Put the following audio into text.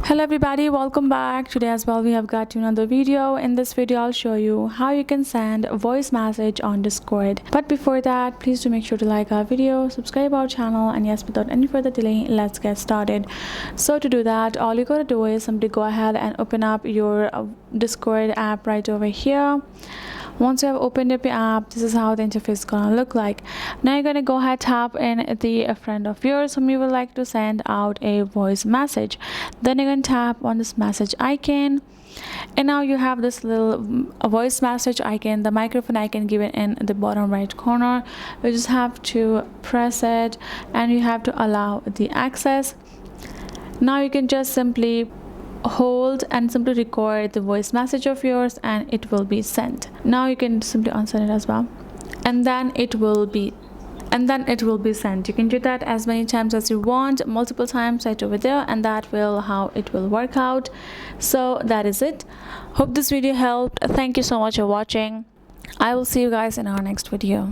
Hello everybody, welcome back. Today as well we have got another video. In this video I'll show you how you can send a voice message on Discord. But before that, please do make sure to like our video, subscribe our channel, and yes, without any further delay, let's get started. So to do that, all you gotta do is simply go ahead and open up your Discord app right over here. Once you have opened up your app, this is how the interface is gonna look like. Now you're gonna go ahead, tap in the friend of yours whom you would like to send out a voice message. Then you're gonna tap on this message icon, and now you have this little voice message icon, the microphone icon given in the bottom right corner. You just have to press it and you have to allow the access. Now you can just simply hold and simply record the voice message of yours and it will be sent. Now you can simply unsend it as well, and then it will be sent. You can do that as many times as you want, multiple times right over there, and that will how it will work out. So that is it. Hope this video helped. Thank you so much for watching. I will see you guys in our next video.